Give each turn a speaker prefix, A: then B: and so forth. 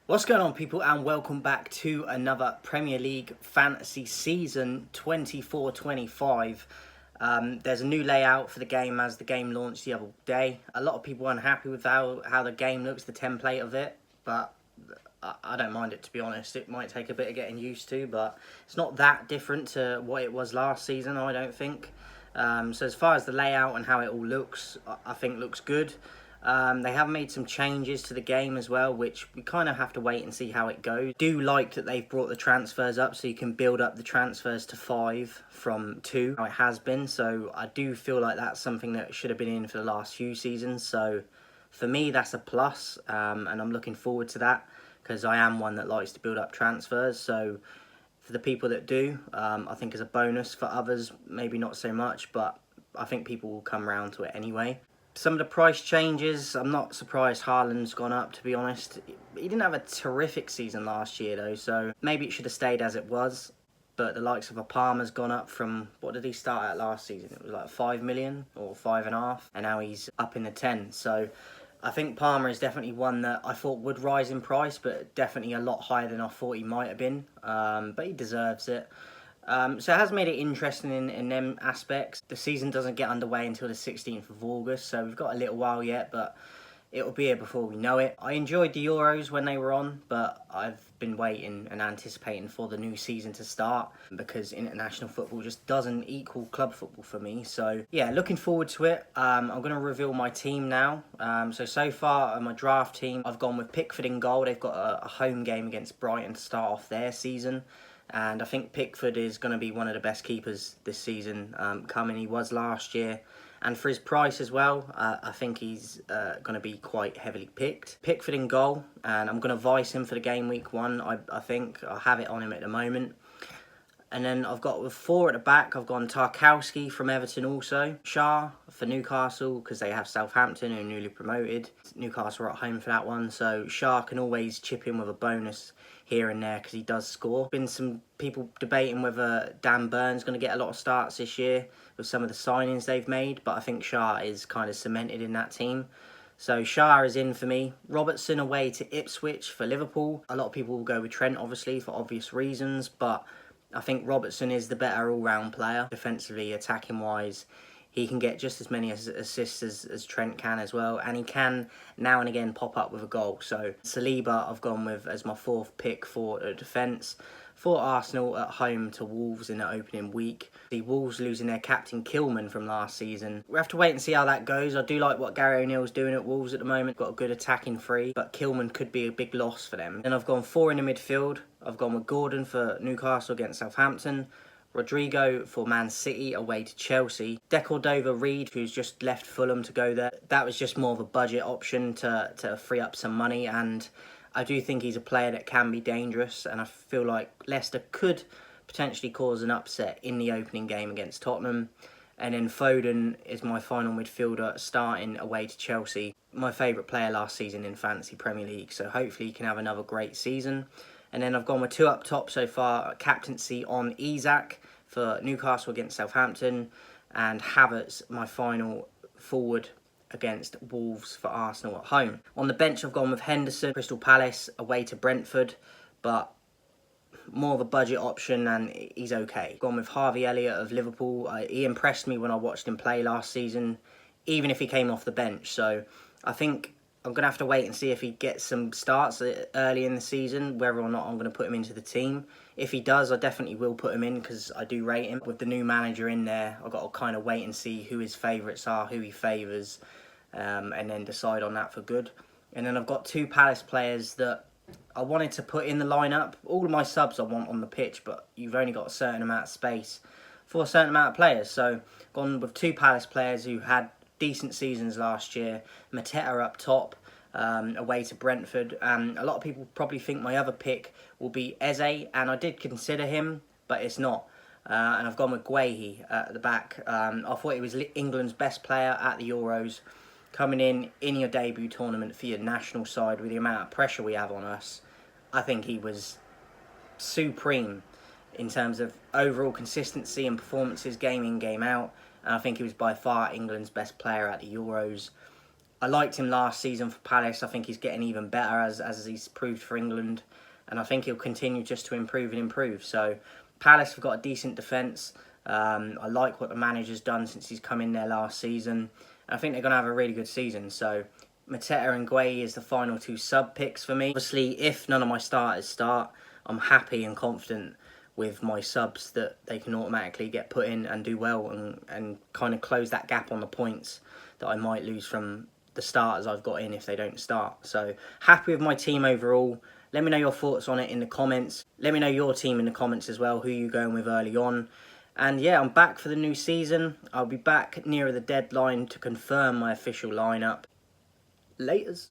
A: What's going on, people, and welcome back to another Premier League fantasy season 24-25. There's a new layout for the game as the game launched the other day. A lot of people are unhappy with how the game looks, the template of it, but I don't mind it, to be honest. It might take a bit of getting used to, but it's not that different to what it was last season, I don't think. So as far as the layout and how it all looks, I think looks good. They have made some changes to the game as well, which we kind of have to wait and see how it goes. Do like that they've brought the transfers up, so you can build up the transfers to 5 from 2, how it has been. So I do feel like that's something that should have been in for the last few seasons. So for me, that's a plus, and I'm looking forward to that because I am one that likes to build up transfers. So for the people that do, I think is a bonus. For others, maybe not so much, but I think people will come around to it anyway. Some of the price changes, I'm not surprised Haaland's gone up, to be honest. He didn't have a terrific season last year, though, so maybe it should have stayed as it was. But the likes of a Palmer's gone up from, what did he start at last season? It was like 5 million or 5.5, and now he's up in the 10. So I think Palmer is definitely one that I thought would rise in price, but definitely a lot higher than I thought he might have been. But he deserves it. So it has made it interesting in them aspects. The season doesn't get underway until the 16th of August, so we've got a little while yet, but it'll be here before we know it. I enjoyed the Euros when they were on, but I've been waiting and anticipating for the new season to start because international football just doesn't equal club football for me. So yeah, looking forward to it. I'm going to reveal my team now. So far on my draft team, I've gone with Pickford in goal. They've got a home game against Brighton to start off their season. And I think Pickford is going to be one of the best keepers this season coming. He was last year. And for his price as well, I think he's going to be quite heavily picked. Pickford in goal, and I'm going to vice him for the game week 1, I think. I have it on him at the moment. And then I've got with 4 at the back, I've gone Tarkowski from Everton also. Shah for Newcastle, because they have Southampton, who are newly promoted. Newcastle are at home for that one, so Shah can always chip in with a bonus here and there because he does score. Been some people debating whether Dan Burn's going to get a lot of starts this year with some of the signings they've made, but I think Shah is kind of cemented in that team. So Shah is in for me. Robertson away to Ipswich for Liverpool. A lot of people will go with Trent, obviously, for obvious reasons, but I think Robertson is the better all-round player. Defensively, attacking-wise, he can get just as many assists as Trent can as well. And he can, now and again, pop up with a goal. So Saliba I've gone with as my 4th pick for defence. For Arsenal at home to Wolves in the opening week. The Wolves losing their captain Kilman from last season. We have to wait and see how that goes. I do like what Gary O'Neill's doing at Wolves at the moment. Got a good attacking free, but Kilman could be a big loss for them. Then I've gone 4 in the midfield. I've gone with Gordon for Newcastle against Southampton. Rodrigo for Man City away to Chelsea. Decordova-Reid, who's just left Fulham to go there. That was just more of a budget option to free up some money, and I do think he's a player that can be dangerous, and I feel like Leicester could potentially cause an upset in the opening game against Tottenham. And then Foden is my final midfielder starting away to Chelsea. My favourite player last season in Fantasy Premier League, so hopefully he can have another great season. And then I've gone with 2 up top so far, captaincy on Isak for Newcastle against Southampton, and Havertz, my final forward against Wolves for Arsenal at home. On the bench, I've gone with Henderson, Crystal Palace, away to Brentford, but more of a budget option, and he's okay. Gone with Harvey Elliott of Liverpool. He impressed me when I watched him play last season, even if he came off the bench. So I think I'm going to have to wait and see if he gets some starts early in the season, whether or not I'm going to put him into the team. If he does, I definitely will put him in because I do rate him. With the new manager in there, I've got to kind of wait and see who his favourites are, who he favours, and then decide on that for good. And then I've got 2 Palace players that I wanted to put in the lineup. All of my subs I want on the pitch, but you've only got a certain amount of space for a certain amount of players. So gone with 2 Palace players who had decent seasons last year. Mateta up top, away to Brentford. A lot of people probably think my other pick will be Eze, and I did consider him, but it's not. And I've gone with Guehi at the back. I thought he was England's best player at the Euros. Coming in your debut tournament for your national side with the amount of pressure we have on us, I think he was supreme in terms of overall consistency and performances game in, game out. And I think he was by far England's best player at the Euros. I liked him last season for Palace. I think he's getting even better as he's proved for England. And I think he'll continue just to improve and improve. So Palace have got a decent defence. I like what the manager's done since he's come in there last season. And I think they're going to have a really good season. So Mateta and Gueye is the final 2 sub picks for me. Obviously, if none of my starters start, I'm happy and confident with my subs that they can automatically get put in and do well and kind of close that gap on the points that I might lose from the starters I've got in if they don't start. So happy with my team overall. Let me know your thoughts on it in the comments. Let me know your team in the comments as well, who you going with early on. And yeah, I'm back for the new season. I'll be back nearer the deadline to confirm my official lineup. Laters.